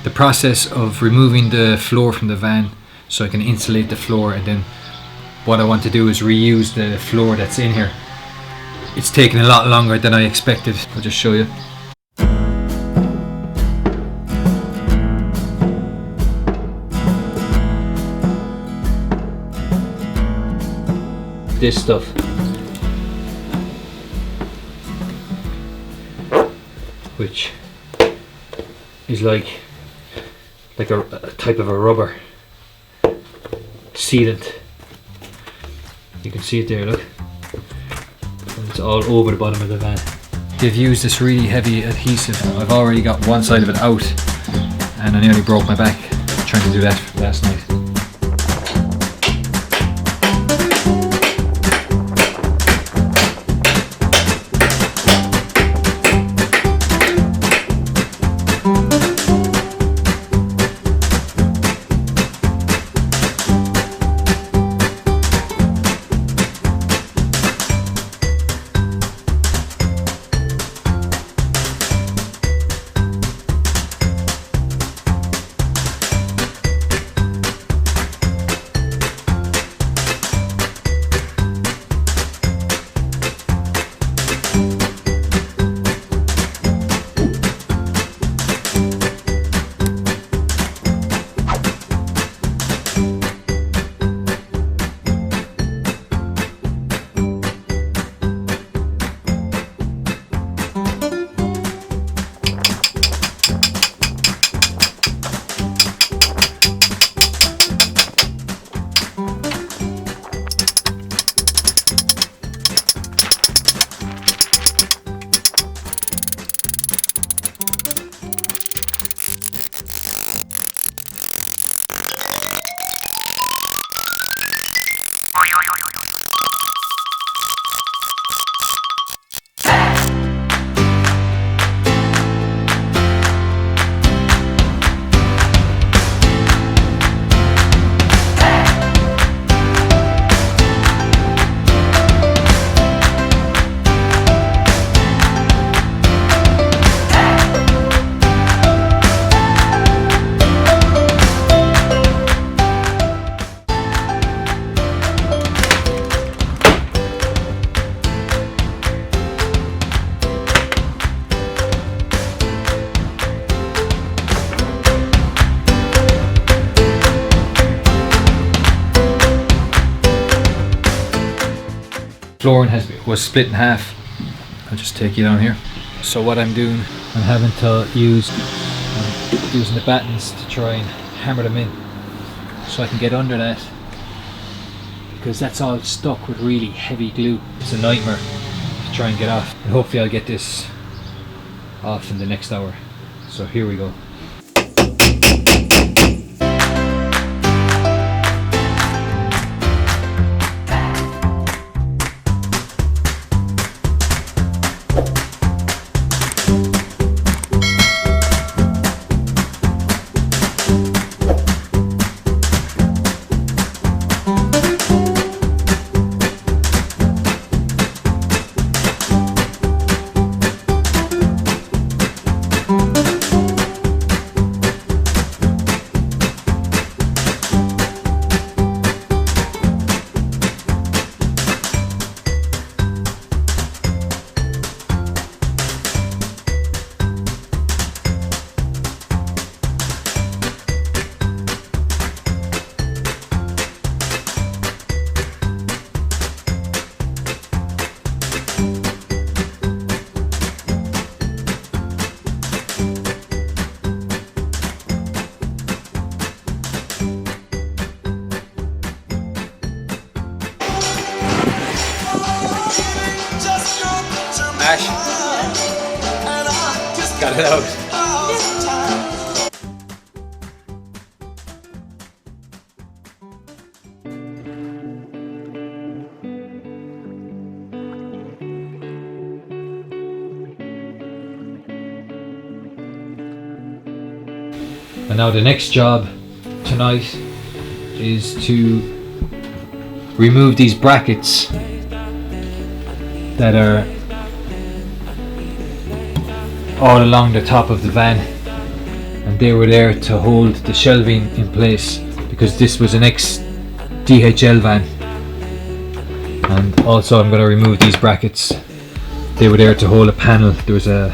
the process of removing the floor from the van so I can insulate the floor, and then what I want to do is reuse the floor that's in here. It's taken a lot longer than I expected. I'll just show you. This stuff. Which is like a type of a rubber sealant. You can see it there, look. And it's all over the bottom of the van. They've used this really heavy adhesive. I've already got one side of it out and I nearly broke my back trying to do that last night. Flooring was split in half. I'll just take you down here. So what I'm doing, I'm having to using the battens to try and hammer them in so I can get under that, because that's all stuck with really heavy glue. It's a nightmare to try and get off, and hopefully I'll get this off in the next hour. So here we go. Ash, got it out. And now the next job tonight is to remove these brackets that are all along the top of the van, and they were there to hold the shelving in place, because this was an ex-DHL van. And also I'm going to remove these brackets. They were there to hold a panel. There was a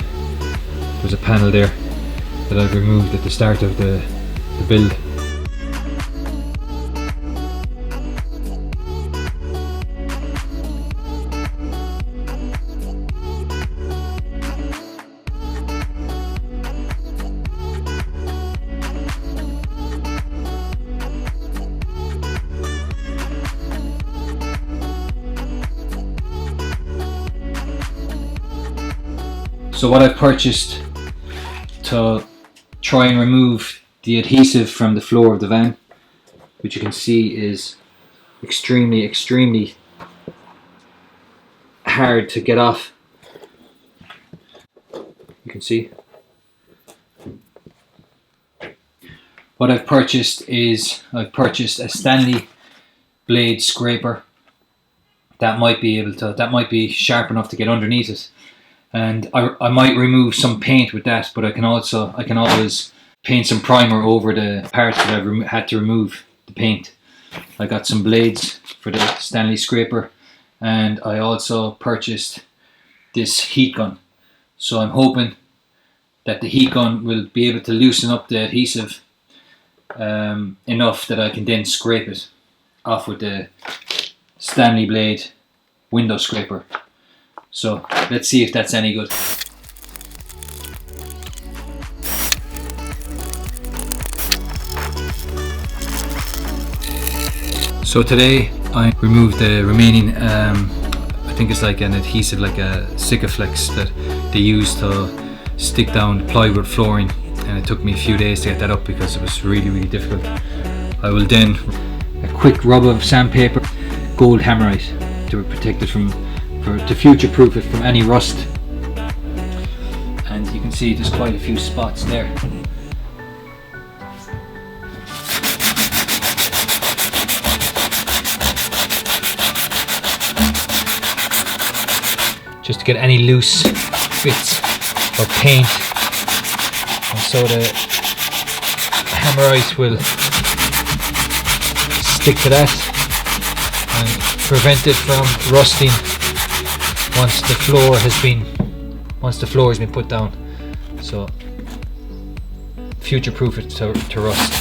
panel there that I've removed at the start of the build. So what I've purchased to try and remove the adhesive from the floor of the van, which you can see is extremely hard to get off. You can see. What I've purchased is a Stanley blade scraper that might be sharp enough to get underneath it. And I might remove some paint with that, but I can always paint some primer over the parts that I've had to remove the paint. I got some blades for the Stanley scraper, and I also purchased this heat gun. So I'm hoping that the heat gun will be able to loosen up the adhesive enough that I can then scrape it off with the Stanley blade window scraper. So let's see if that's any good. So today I removed the remaining, I think it's like an adhesive, like a Sikaflex that they use to stick down plywood flooring, and it took me a few days to get that up because it was really difficult. I will then a quick rub of sandpaper, gold Hammerite, to protect it to future-proof it from any rust. And you can see there's quite a few spots there. Just to get any loose bits or paint, and so the Hammerite will stick to that and prevent it from rusting once the floor has been put down. So future-proof it to rust.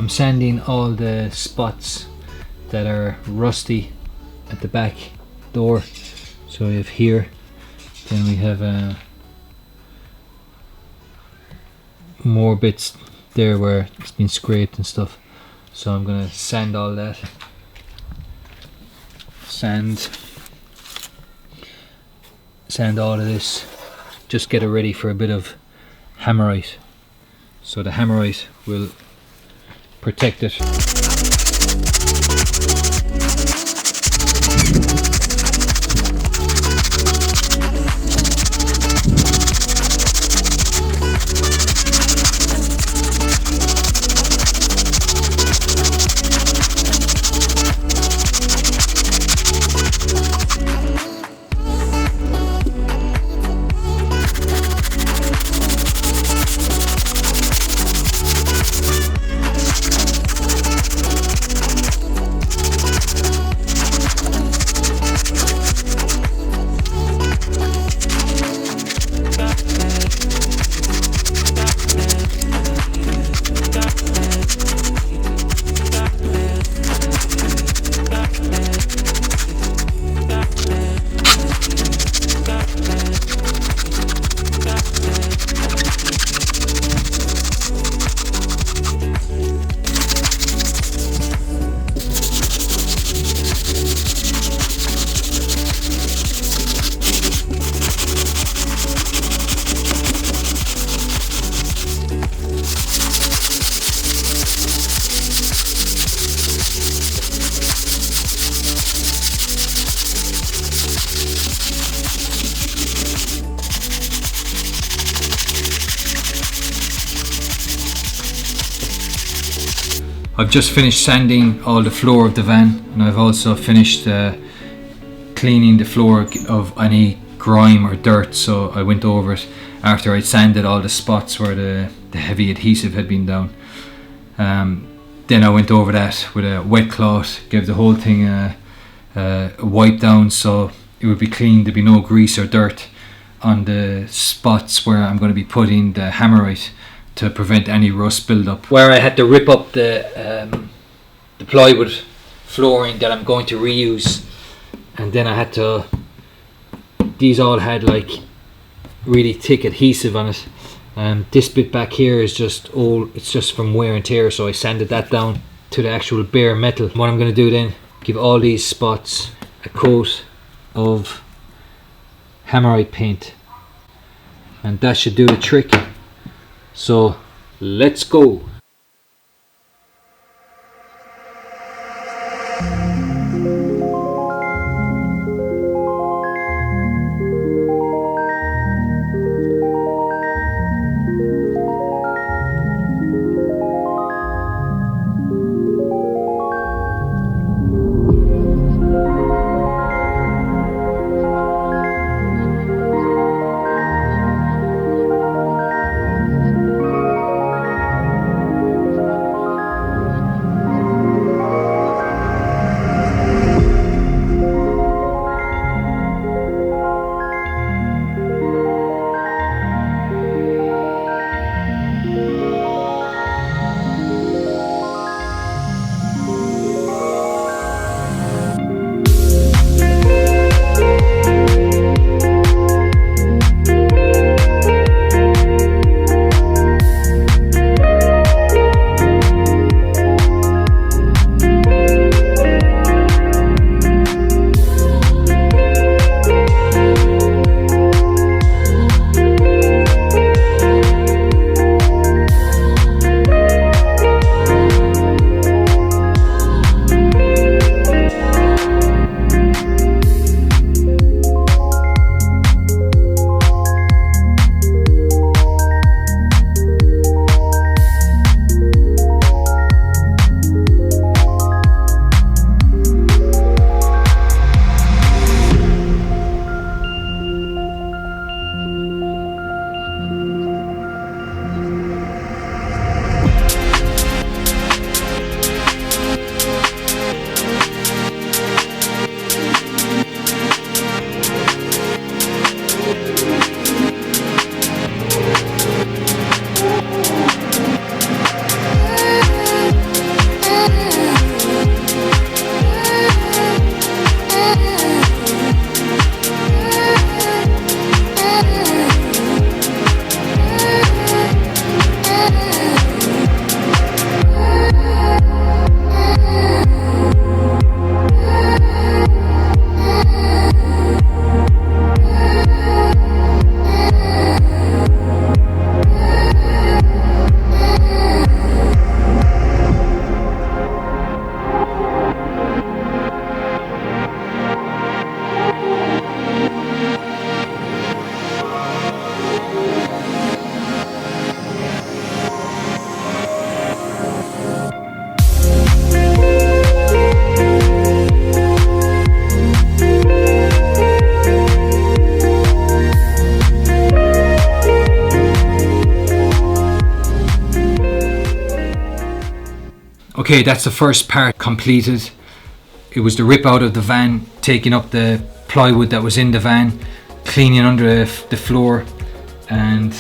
I'm sanding all the spots that are rusty at the back door. So we have here, then we have more bits there where it's been scraped and stuff. So I'm gonna sand all that. Sand all of this. Just get it ready for a bit of Hammerite. So the Hammerite will protect it. I've just finished sanding all the floor of the van, and I've also finished cleaning the floor of any grime or dirt. So I went over it after I'd sanded all the spots where the heavy adhesive had been down. Then I went over that with a wet cloth, gave the whole thing a wipe down so it would be clean, there'd be no grease or dirt on the spots where I'm going to be putting the Hammerite to prevent any rust build-up. Where I had to rip up the plywood flooring that I'm going to reuse, and then I had to, these all had like really thick adhesive on it. This bit back here is just old, it's just from wear and tear, so I sanded that down to the actual bare metal. What I'm going to do then, give all these spots a coat of Hammerite paint, and that should do the trick. So let's go. Okay, that's the first part completed. It was the rip out of the van, taking up the plywood that was in the van, cleaning under the floor, and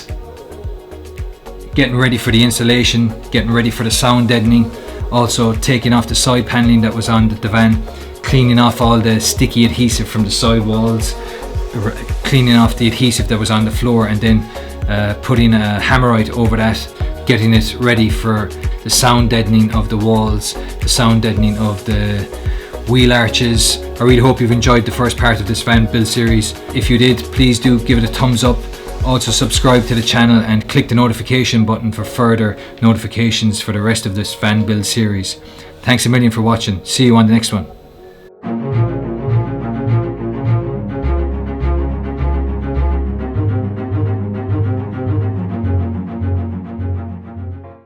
getting ready for the insulation, getting ready for the sound deadening. Also taking off the side paneling that was on the van, cleaning off all the sticky adhesive from the side walls, cleaning off the adhesive that was on the floor, and then putting a Hammerite over that, getting it ready for the sound deadening of the walls, the sound deadening of the wheel arches. I really hope you've enjoyed the first part of this van build series. If you did, please do give it a thumbs up. Also subscribe to the channel and click the notification button for further notifications for the rest of this van build series. Thanks a million for watching. See you on the next one.